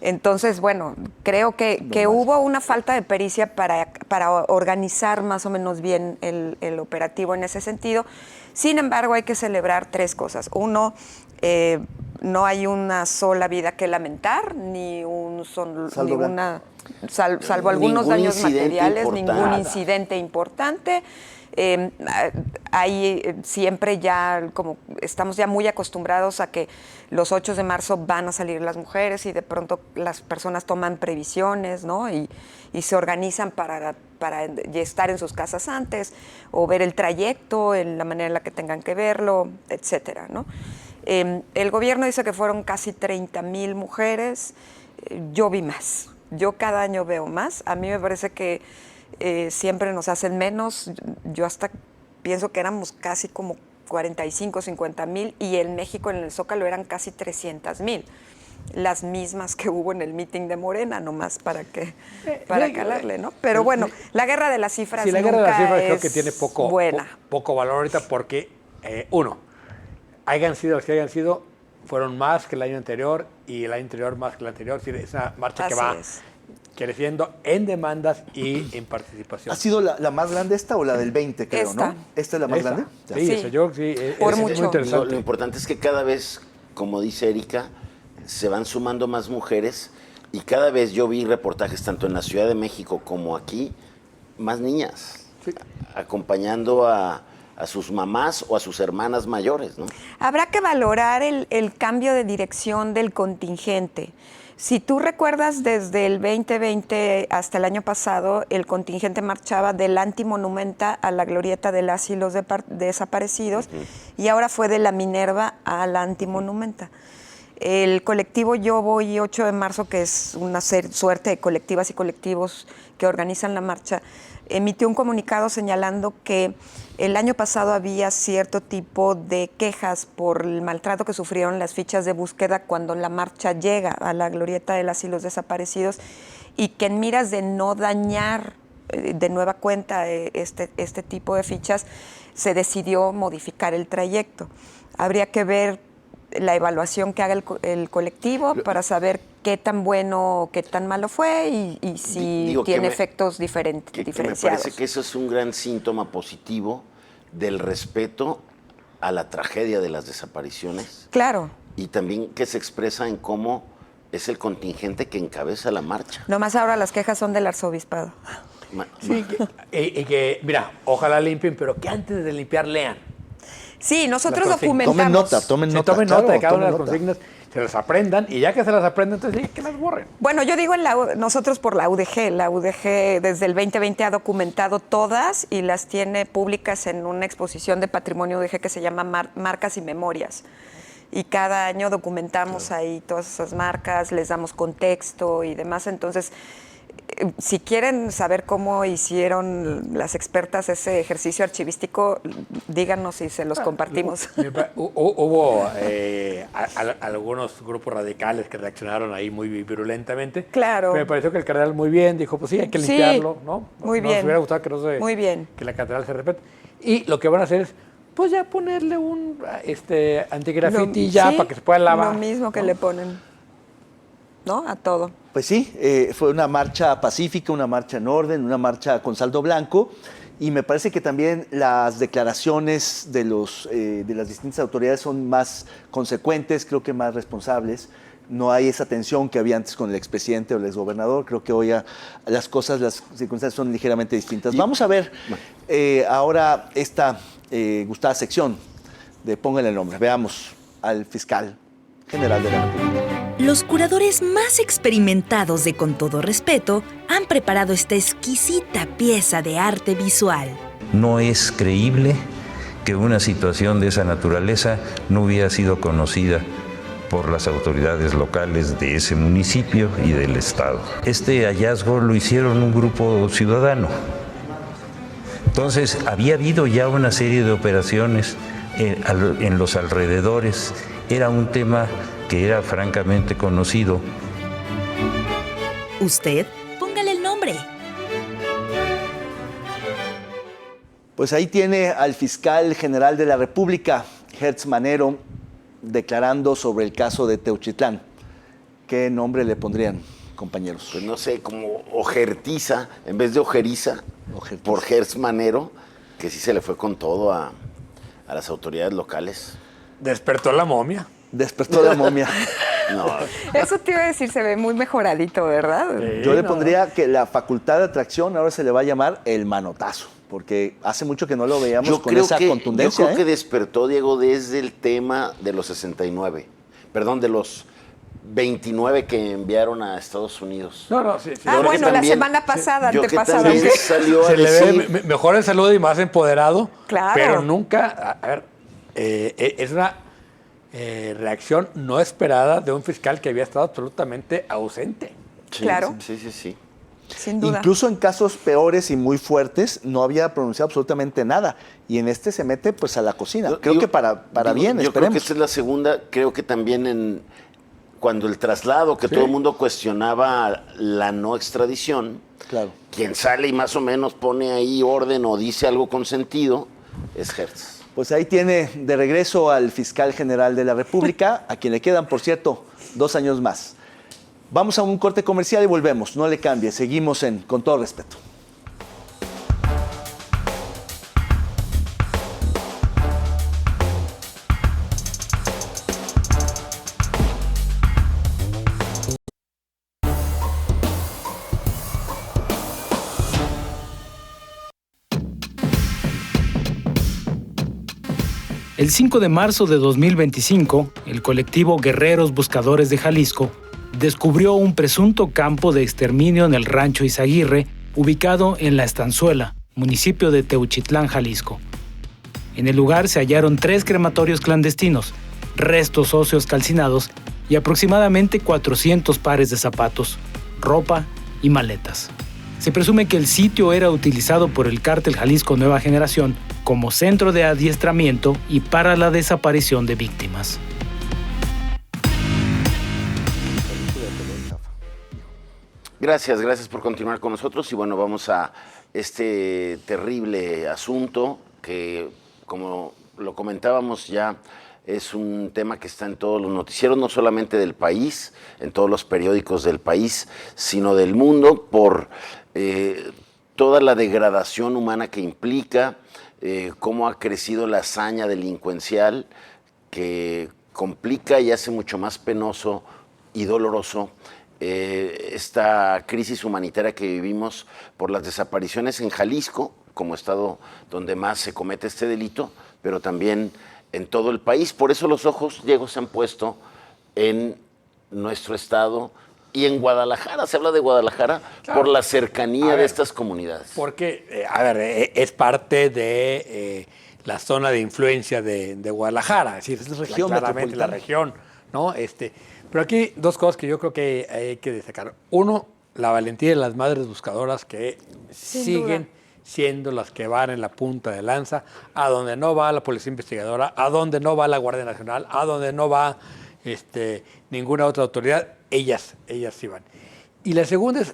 B: Entonces, bueno, creo que hubo una falta de pericia para organizar más o menos bien el operativo en ese sentido. Sin embargo, hay que celebrar tres cosas. Uno, no hay una sola vida que lamentar, salvo algunos daños materiales, ningún incidente importante. Ahí siempre ya, como estamos ya muy acostumbrados a que los 8 de marzo van a salir las mujeres y de pronto las personas toman previsiones, ¿no? Y se organizan para estar en sus casas antes o ver el trayecto en la manera en la que tengan que verlo, etcétera, ¿no? El gobierno dice que fueron casi 30,000 mujeres. Yo vi más. Yo cada año veo más. A mí me parece que siempre nos hacen menos. Yo hasta pienso que éramos casi como 45, 50,000 y en México, en el Zócalo, eran casi 300,000. Las mismas que hubo en el meeting de Morena, nomás para calarle, ¿no? Pero bueno, la guerra de las cifras
C: sí, la guerra de las cifras creo que tiene
B: buena.
C: poco valor ahorita porque, uno, hayan sido los que hayan sido, fueron más que el año anterior y el año anterior más que el anterior. Es una marcha que va creciendo en demandas y en participación.
A: ¿Ha sido la más grande esta o la del 20, creo, no? ¿Esta es la más grande?
C: Sí, eso yo sí.
B: Por mucho.
C: Es muy interesante.
D: Lo importante es que cada vez, como dice Erika, se van sumando más mujeres y cada vez yo vi reportajes tanto en la Ciudad de México como aquí, más niñas, acompañando a sus mamás o a sus hermanas mayores, ¿no?
B: Habrá que valorar el cambio de dirección del contingente. Si tú recuerdas, desde el 2020 hasta el año pasado, el contingente marchaba del Antimonumenta a la Glorieta de las y los desaparecidos, y ahora fue de la Minerva a la Antimonumenta. El colectivo Yo Voy 8 de marzo, que es una suerte de colectivas y colectivos que organizan la marcha, emitió un comunicado señalando que el año pasado había cierto tipo de quejas por el maltrato que sufrieron las fichas de búsqueda cuando la marcha llega a la Glorieta de las y los desaparecidos, y que en miras de no dañar de nueva cuenta este tipo de fichas, se decidió modificar el trayecto. Habría que ver la evaluación que haga el colectivo para saber qué tan bueno o qué tan malo fue y si tiene efectos diferenciados.
D: Me parece que eso es un gran síntoma positivo del respeto a la tragedia de las desapariciones.
B: Claro.
D: Y también que se expresa en cómo es el contingente que encabeza la marcha.
B: Nomás ahora las quejas son del arzobispado.
C: Sí, que, mira, ojalá limpien, pero que antes de limpiar lean.
B: Sí, nosotros documentamos.
A: Tomen nota
C: de cada una de las consignas, se las aprendan y ya que se las aprendan, entonces sí, que las borren.
B: Bueno, yo digo nosotros por la UDG desde el 2020 ha documentado todas y las tiene públicas en una exposición de patrimonio UDG que se llama Marcas y Memorias. Y cada año documentamos ahí todas esas marcas, les damos contexto y demás. Entonces, si quieren saber cómo hicieron las expertas ese ejercicio archivístico, díganos y se los compartimos.
C: Hubo algunos grupos radicales que reaccionaron ahí muy virulentamente.
B: Claro.
C: Pero me pareció que el cardenal muy bien dijo, pues sí, hay que limpiarlo, ¿no?
B: Muy bien.
C: Nos hubiera gustado que no se...
B: Muy bien.
C: Que la catedral se respete. Y lo que van a hacer es, pues ya ponerle un antigrafiti ya
B: Sí,
C: para que se pueda lavar.
B: Lo mismo que
C: ¿no?
B: le ponen, ¿no? A todo.
A: Pues sí, fue una marcha pacífica, una marcha en orden, una marcha con saldo blanco, y me parece que también las declaraciones de las distintas autoridades son más consecuentes, creo que más responsables. No hay esa tensión que había antes con el expresidente o el exgobernador. Creo que hoy las circunstancias son ligeramente distintas. Vamos a ver ahora esta gustada sección de Póngale el nombre. Veamos al fiscal general de la República.
F: Los curadores más experimentados de Con Todo Respeto han preparado esta exquisita pieza de arte visual.
G: No es creíble que una situación de esa naturaleza no hubiera sido conocida por las autoridades locales de ese municipio y del estado. Este hallazgo lo hicieron un grupo ciudadano. Entonces, había habido ya una serie de operaciones en los alrededores. Era un tema que era francamente conocido.
F: Usted, póngale el nombre.
A: Pues ahí tiene al fiscal general de la República, Hertz Manero, declarando sobre el caso de Teuchitlán. ¿Qué nombre le pondrían, compañeros?
D: Pues no sé, como Ojertiza, en vez de Ojeriza, por Hertz Manero, que sí se le fue con todo a las autoridades locales.
C: Despertó la momia.
A: Despertó la momia.
D: No,
B: Eso te iba a decir, se ve muy mejoradito, ¿verdad?
A: Yo le pondría que la facultad de atracción ahora se le va a llamar el manotazo, porque hace mucho que no lo veíamos con esa contundencia.
D: Yo creo que despertó, Diego, desde el tema de los 69. Perdón, de los 29 que enviaron a Estados Unidos.
C: No, sí.
B: Ah,
D: Yo
B: bueno,
D: que
B: la
D: también-
B: semana pasada,
D: yo que
B: antepasada.
D: también
B: ¿sí?
D: salió a
C: Se le
D: decir...
C: ve mejor en salud y más empoderado.
B: Claro.
C: Pero nunca, es una reacción no esperada de un fiscal que había estado absolutamente ausente.
D: Sí,
B: Claro.
D: Sí.
B: Sin duda.
A: Incluso en casos peores y muy fuertes no había pronunciado absolutamente nada. Y en este se mete pues a la cocina. Creo que para bien,
D: Yo creo
A: esperemos.
D: que esta es la segunda, creo que también cuando el traslado, que todo el mundo cuestionaba la no extradición,
A: Claro.
D: quien sale y más o menos pone ahí orden o dice algo con sentido, es Hertz.
A: Pues ahí tiene de regreso al fiscal general de la República, a quien le quedan, por cierto, 2 años más. Vamos a un corte comercial y volvemos. No le cambie, seguimos en Con Todo Respeto.
E: El 5 de marzo de 2025, el colectivo Guerreros Buscadores de Jalisco descubrió un presunto campo de exterminio en el rancho Izaguirre, ubicado en La Estanzuela, municipio de Teuchitlán, Jalisco. En el lugar se hallaron 3 crematorios clandestinos, restos óseos calcinados y aproximadamente 400 pares de zapatos, ropa y maletas. Se presume que el sitio era utilizado por el Cártel Jalisco Nueva Generación como centro de adiestramiento y para la desaparición de víctimas.
D: Gracias por continuar con nosotros y bueno, vamos a este terrible asunto que, como lo comentábamos ya, es un tema que está en todos los noticieros, no solamente del país, en todos los periódicos del país, sino del mundo, por toda la degradación humana que implica, cómo ha crecido la hazaña delincuencial que complica y hace mucho más penoso y doloroso esta crisis humanitaria que vivimos por las desapariciones en Jalisco, como estado donde más se comete este delito, pero también en todo el país. Por eso los ojos, Diego, se han puesto en nuestro estado y en Guadalajara. Se habla de Guadalajara por la cercanía de estas comunidades.
C: Porque, es parte de la zona de influencia de Guadalajara, es decir, es
A: Región
C: claramente la
A: metropolitana.
C: región, ¿no? Pero aquí 2 cosas que yo creo que hay que destacar. Uno, la valentía de las madres buscadoras que
B: Sin
C: siguen
B: duda.
C: siendo las que van en la punta de lanza, a donde no va la policía investigadora, a donde no va la Guardia Nacional, a donde no va ninguna otra autoridad, ellas sí van. Y la segunda es,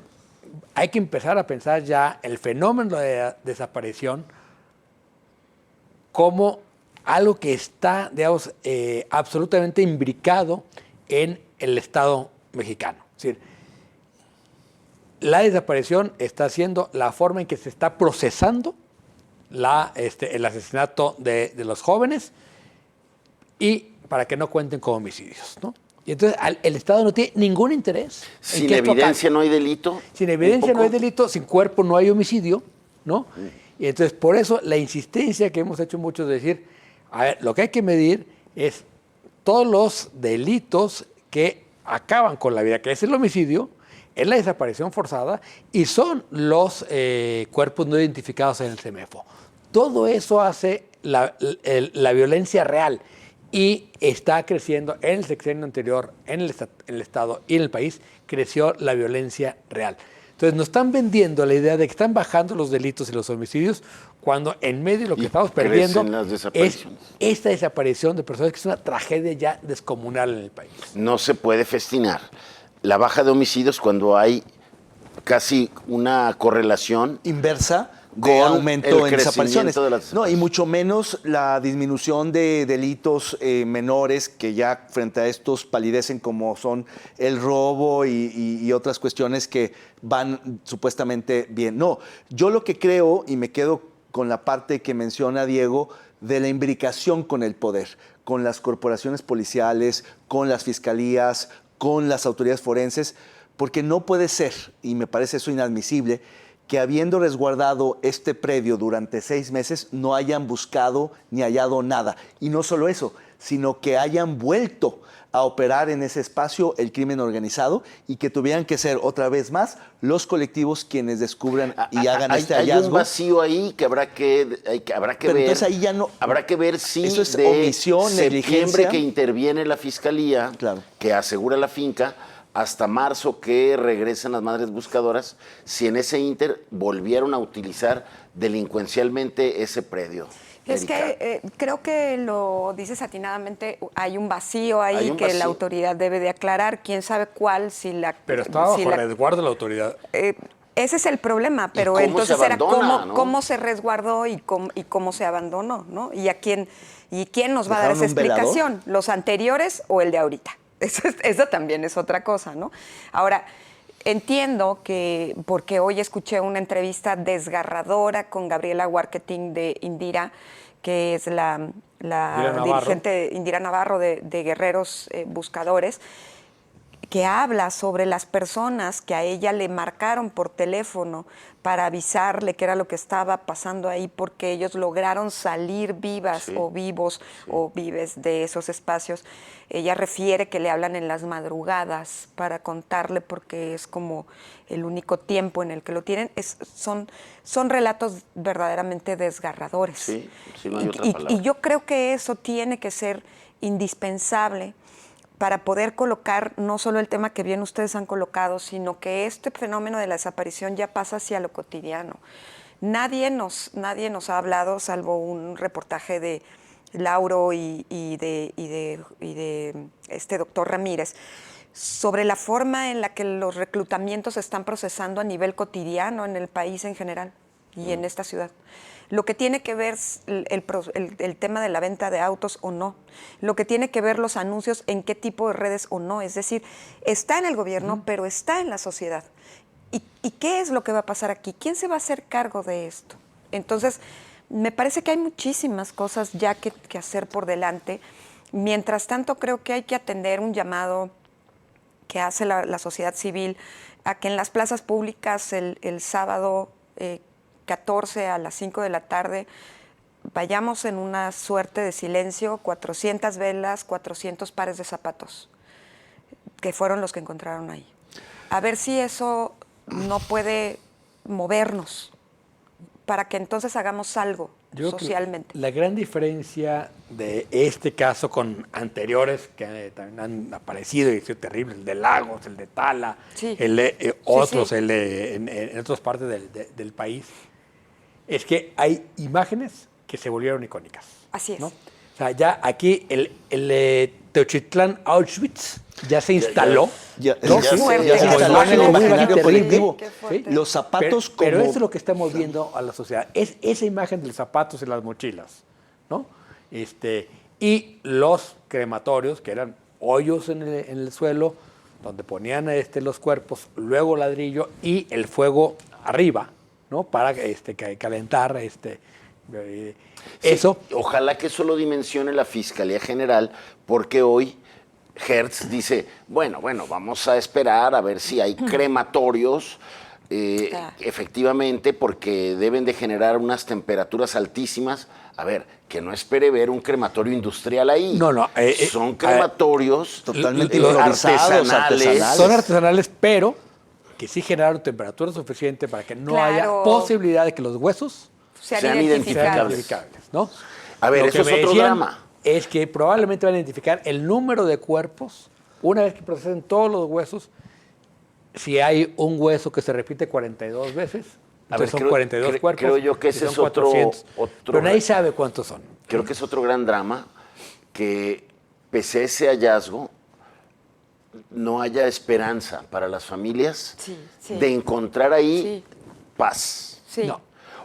C: hay que empezar a pensar ya el fenómeno de desaparición como algo que está, digamos, absolutamente imbricado en el Estado mexicano. Es decir, la desaparición está siendo la forma en que se está procesando el asesinato de los jóvenes y para que no cuenten como homicidios, ¿no? Y entonces el Estado no tiene ningún interés.
D: Sin evidencia no hay delito.
C: Sin evidencia no hay delito, sin cuerpo no hay homicidio, ¿no? Y entonces por eso la insistencia que hemos hecho muchos de decir, a ver, lo que hay que medir es todos los delitos que acaban con la vida, que es el homicidio, es la desaparición forzada y son los cuerpos no identificados en el CEMEFO. Todo eso hace la violencia real y está creciendo en el sexenio anterior, en el Estado y en el país, creció la violencia real. Entonces nos están vendiendo la idea de que están bajando los delitos y los homicidios cuando en medio de lo que estamos perdiendo es esta desaparición de personas que es una tragedia ya descomunal en el país.
D: No se puede festinar la baja de homicidios cuando hay casi una correlación
A: inversa de
D: con
A: aumento
D: el
A: en desapariciones.
D: crecimiento de las
A: No, y mucho menos la disminución de delitos menores que ya frente a estos palidecen, como son el robo y otras cuestiones que van supuestamente bien. No, yo lo que creo, y me quedo con la parte que menciona Diego, de la imbricación con el poder, con las corporaciones policiales, con las fiscalías, con las autoridades forenses, porque no puede ser, y me parece eso inadmisible, que habiendo resguardado este predio durante 6 meses no hayan buscado ni hallado nada. Y no solo eso, sino que hayan vuelto a operar en ese espacio el crimen organizado y que tuvieran que ser otra vez más los colectivos quienes descubran y hagan este hallazgo.
D: Hay un vacío ahí que habrá que
A: Pero
D: ver.
A: entonces ahí ya no.
D: Habrá que ver si
A: eso es
D: de
A: omisión,
D: septiembre
A: negligencia.
D: que interviene la fiscalía,
A: Claro,
D: que asegura la finca, hasta marzo que regresan las madres buscadoras, si en ese inter volvieron a utilizar delincuencialmente ese predio.
B: Es que creo que lo dices atinadamente, hay un vacío ahí que la autoridad debe de aclarar, quién sabe cuál, si la...
C: Pero está bajo resguardo de la autoridad.
B: Ese es el problema, pero entonces era cómo se resguardó y cómo se abandonó, ¿no? ¿Y quién nos va a dar esa explicación? ¿Los anteriores o el de ahorita? Eso también es otra cosa, ¿no? Ahora, entiendo que, porque hoy escuché una entrevista desgarradora con Gabriela Warketing de Indira, que es la dirigente Indira Navarro de Guerreros Buscadores, que habla sobre las personas que a ella le marcaron por teléfono para avisarle qué era lo que estaba pasando ahí, porque ellos lograron salir vivas o vivos o vives de esos espacios. Ella refiere que le hablan en las madrugadas para contarle, porque es como el único tiempo en el que lo tienen. Son relatos verdaderamente desgarradores.
D: Sí, no hay otra palabra.
B: Y yo creo que eso tiene que ser indispensable para poder colocar no solo el tema que bien ustedes han colocado, sino que este fenómeno de la desaparición ya pasa hacia lo cotidiano. Nadie nos ha hablado, salvo un reportaje de Lauro y de este doctor Ramírez, sobre la forma en la que los reclutamientos se están procesando a nivel cotidiano en el país en general y en esta ciudad. Lo que tiene que ver el tema de la venta de autos o no, lo que tiene que ver los anuncios en qué tipo de redes o no, es decir, está en el gobierno, pero está en la sociedad. ¿Y qué es lo que va a pasar aquí? ¿Quién se va a hacer cargo de esto? Entonces, me parece que hay muchísimas cosas ya que hacer por delante. Mientras tanto, creo que hay que atender un llamado que hace la sociedad civil a que en las plazas públicas el sábado 14 a las 5 de la tarde vayamos en una suerte de silencio, 400 velas, 400 pares de zapatos, que fueron los que encontraron ahí. A ver si eso no puede movernos para que entonces hagamos algo
C: Yo creo que
B: socialmente.
C: la gran diferencia de este caso con anteriores que también han aparecido y sido terribles, el de Lagos, el de Tala,
B: Sí.
C: el de otros,
B: sí.
C: el de en otras partes del país, es que hay imágenes que se volvieron icónicas.
B: Así es.
C: ¿no? O sea, ya aquí el Teochitlán Auschwitz ya se instaló.
A: Ya,
B: Qué
A: ya
B: fuerte.
A: se
B: Qué
A: instaló en el
B: fuerte.
A: imaginario
C: Qué
A: colectivo.
B: Qué fuerte.
A: Los zapatos
C: pero
A: como...
C: eso es lo que estamos viendo a la sociedad. Es esa imagen de los zapatos y las mochilas, ¿no? Y los crematorios, que eran hoyos en el suelo, donde ponían los cuerpos, luego ladrillo y el fuego arriba, ¿no? Para calentar eso.
D: Sí, ojalá que eso lo dimensione la Fiscalía General, porque hoy Hertz dice, bueno, vamos a esperar a ver si hay crematorios,
B: Claro.
D: efectivamente, porque deben de generar unas temperaturas altísimas. A ver, que no espere ver un crematorio industrial ahí.
C: No,
D: son crematorios
A: totalmente
D: artesanales.
A: artesanales.
C: Son artesanales, pero que sí generaron temperatura suficiente para que no haya
B: Claro.
C: posibilidad de que los huesos
B: Sean
D: sean
C: sean
B: identificables.
C: identificables, ¿no?
D: A ver,
C: Lo
D: eso
C: que
D: es
C: me
D: otro
C: decían
D: drama.
C: Es que probablemente van a identificar el número de cuerpos una vez que procesen todos los huesos. Si hay un hueso que se repite 42 veces,
D: A ver,
C: entonces son
D: creo-
C: 42 cuerpos.
D: creo yo que
C: y
D: ese
C: son
D: es otro-
C: 400.
D: otro-
C: Pero nadie sabe cuántos son.
D: Creo que es otro gran drama, que pese a ese hallazgo, no haya esperanza para las familias
B: Sí, sí.
D: de encontrar ahí
B: Sí.
D: paz.
B: Sí.
C: No.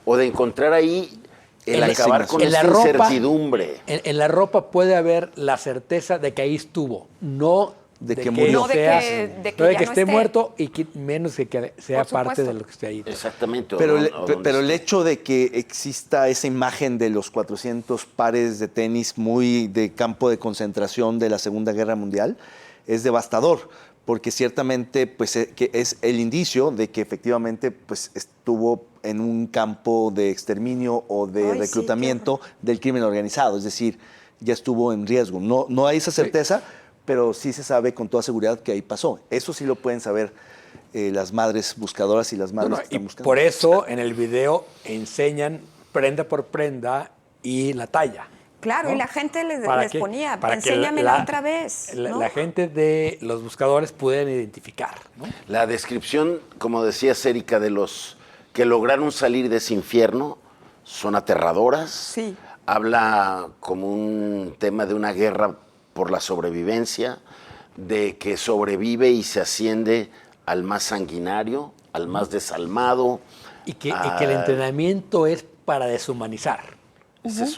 D: O de encontrar ahí el
C: En-
D: acabar con
C: en la
D: esta
C: ropa-
D: incertidumbre.
C: En la ropa puede haber la certeza de que ahí estuvo, no
A: De que murió.
B: No de
C: sea-
B: que
C: no de
B: ya
C: que
B: no
C: esté
B: esté.
C: muerto y menos de que sea
B: Por
C: parte
B: supuesto.
C: de lo que esté ahí.
D: Exactamente. o
A: Pero,
D: dónde-
A: el,
D: o dónde
A: pero el
D: está.
A: hecho de que exista esa imagen de los 400 pares de tenis muy de campo de concentración de la Segunda Guerra Mundial es devastador, porque ciertamente pues, que es el indicio de que efectivamente pues, estuvo en un campo de exterminio o de
B: Ay, sí,
A: reclutamiento del crimen organizado, es decir, ya estuvo en riesgo. No hay esa certeza, pero sí se sabe con toda seguridad que ahí pasó. Eso sí lo pueden saber las madres buscadoras y las madres
C: No,
A: que
C: y
A: están buscando.
C: por eso en el video enseñan prenda por prenda y la talla.
B: Claro,
C: ¿no?
B: y la gente les
C: que-
B: ponía,
C: para que
B: enséñamela otra vez. ¿no?
C: La gente de los buscadores pudieran identificar. ¿no?
D: La descripción, como decía Erika, de los que lograron salir de ese infierno son aterradoras.
B: Sí.
D: Habla como un tema de una guerra por la sobrevivencia, de que sobrevive y se asciende al más sanguinario, al más desalmado.
C: Y que el entrenamiento es para deshumanizar.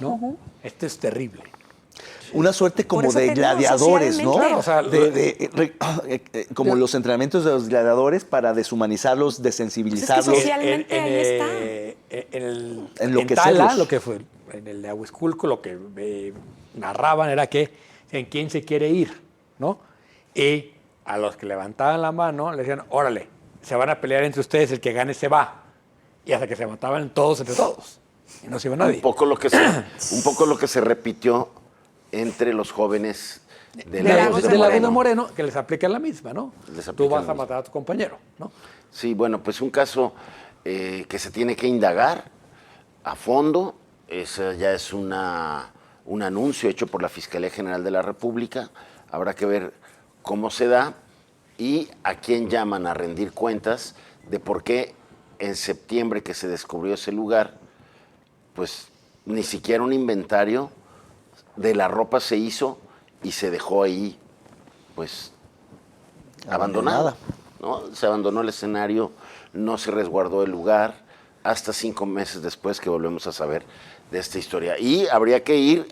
C: ¿no? Esto es terrible.
A: Una suerte
B: Por
A: como
B: eso
A: de
B: te digo,
A: gladiadores, ¿no?
B: socialmente.
C: O sea,
A: como los entrenamientos de los gladiadores para deshumanizarlos, desensibilizarlos.
B: socialmente ahí está.
C: En
A: Enloquecerlos.
C: Tala, lo que fue en el de Ahuizculco, lo que narraban era que en quién se quiere ir, ¿no? Y a los que levantaban la mano le decían, órale, se van a pelear entre ustedes, el que gane se va. Y hasta que se mataban todos entre todos. Y no se iba nadie.
D: Un poco lo que se repitió entre los jóvenes de
B: De Lagos de
C: Laguna Moreno, que les aplica la misma, ¿no?
D: Les
C: Tú
D: aplica
C: vas
D: la
C: a
D: misma.
C: matar a tu compañero, ¿no?
D: Sí, bueno, pues un caso que se tiene que indagar a fondo. Ese ya es un anuncio hecho por la Fiscalía General de la República. Habrá que ver cómo se da y a quién llaman a rendir cuentas de por qué en septiembre que se descubrió ese lugar, pues ni siquiera un inventario de la ropa se hizo y se dejó ahí, pues, abandonada. ¿No? Se abandonó el escenario, no se resguardó el lugar, hasta 5 meses después que volvemos a saber de esta historia. Y habría que ir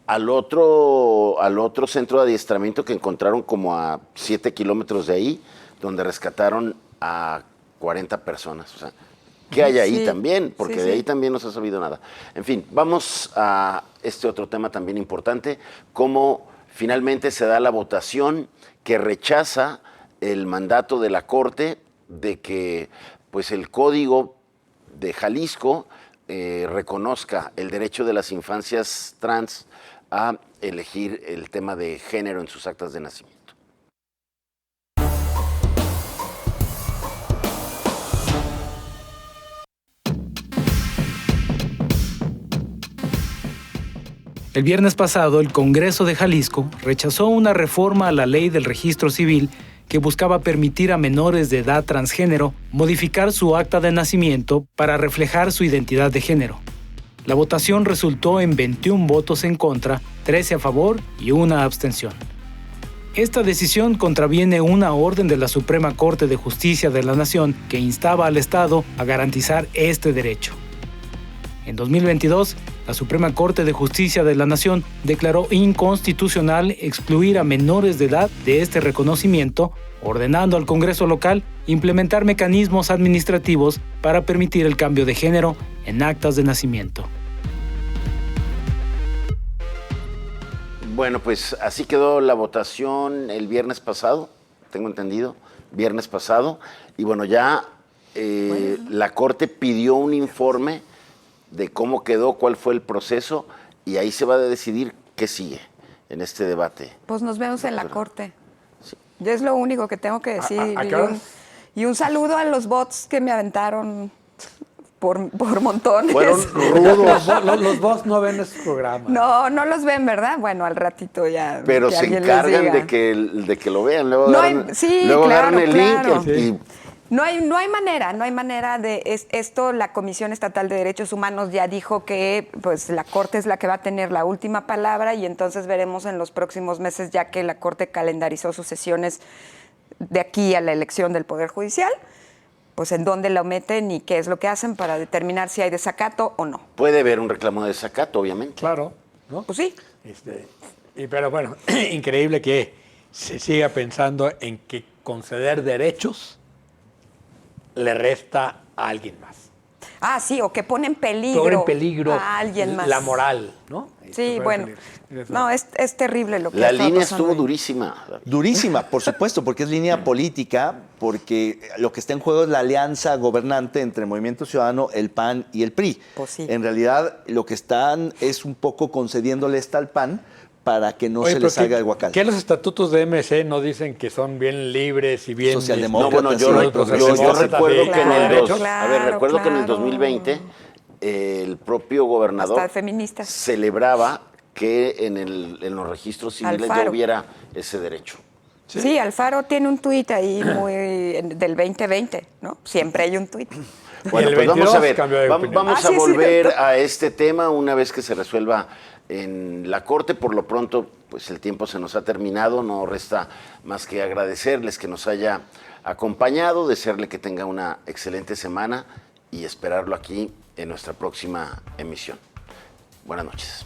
D: al otro centro de adiestramiento que encontraron como a 7 kilómetros de ahí, donde rescataron a 40 personas. O sea, ¿qué hay ahí
B: Sí,
D: también? Porque
B: sí,
D: de
B: sí.
D: ahí también no se ha sabido nada. En fin, vamos a este otro tema también importante, cómo finalmente se da la votación que rechaza el mandato de la Corte de que pues, el Código de Jalisco reconozca el derecho de las infancias trans a elegir el tema de género en sus actas de nacimiento.
E: El viernes pasado, el Congreso de Jalisco rechazó una reforma a la ley del registro civil que buscaba permitir a menores de edad transgénero modificar su acta de nacimiento para reflejar su identidad de género. La votación resultó en 21 votos en contra, 13 a favor y 1 abstención. Esta decisión contraviene una orden de la Suprema Corte de Justicia de la Nación que instaba al Estado a garantizar este derecho. En 2022, la Suprema Corte de Justicia de la Nación declaró inconstitucional excluir a menores de edad de este reconocimiento, ordenando al Congreso local implementar mecanismos administrativos para permitir el cambio de género en actas de nacimiento.
D: Bueno, pues así quedó la votación el viernes pasado, tengo entendido, viernes pasado. Y bueno, ya la Corte pidió un informe de cómo quedó, cuál fue el proceso, y ahí se va a decidir qué sigue en este debate.
B: Pues nos vemos en la Corte. Sí. Yo es lo único que tengo que decir. Y un saludo a los bots que me aventaron por montones.
D: Fueron rudos.
C: Los bots no ven este programa.
B: No los ven, ¿verdad? Bueno, al ratito ya.
D: Pero se encargan de que lo vean. Luego agarran el link y...
B: No hay manera de esto. La Comisión Estatal de Derechos Humanos ya dijo que pues la Corte es la que va a tener la última palabra, y entonces veremos en los próximos meses, ya que la Corte calendarizó sus sesiones de aquí a la elección del Poder Judicial, pues en dónde lo meten y qué es lo que hacen para determinar si hay desacato o no.
D: Puede haber un reclamo de desacato, obviamente.
C: Claro, ¿no?
B: Pues sí.
C: Pero bueno, increíble que se siga pensando en que conceder derechos le resta a alguien más.
B: Ah, sí, o que pone en peligro, a alguien más.
C: La moral, ¿no?
B: Sí, bueno. No, es terrible lo que
D: La
B: está
D: línea
B: pasando
D: estuvo
B: ahí.
D: durísima.
A: Durísima, por supuesto, porque es línea política, porque lo que está en juego es la alianza gobernante entre Movimiento Ciudadano, el PAN y el PRI.
B: Pues sí.
A: En realidad, lo que están es un poco concediéndole esta al PAN para que no se les salga el guacal.
C: ¿Qué los estatutos de MC no dicen que son bien libres y bien...
A: Socialdemócratas?
D: No, bueno, yo recuerdo que en el recuerdo que en el
B: Claro.
D: 2020 el propio gobernador
B: Hasta feministas.
D: celebraba que en los registros civiles ya
B: Alfaro.
D: hubiera ese derecho.
B: Sí, Alfaro tiene un tuit ahí del 2020, ¿no? Siempre hay un tuit.
D: Bueno,
C: el
D: pues
C: 22
D: vamos a ver,
C: cambió de opinión.
D: vamos
B: Ah,
D: a
B: sí, es
D: volver
B: cierto.
D: a este tema una vez que se resuelva en la Corte. Por lo pronto, pues el tiempo se nos ha terminado, no resta más que agradecerles que nos haya acompañado, desearle que tenga una excelente semana y esperarlo aquí en nuestra próxima emisión. Buenas noches.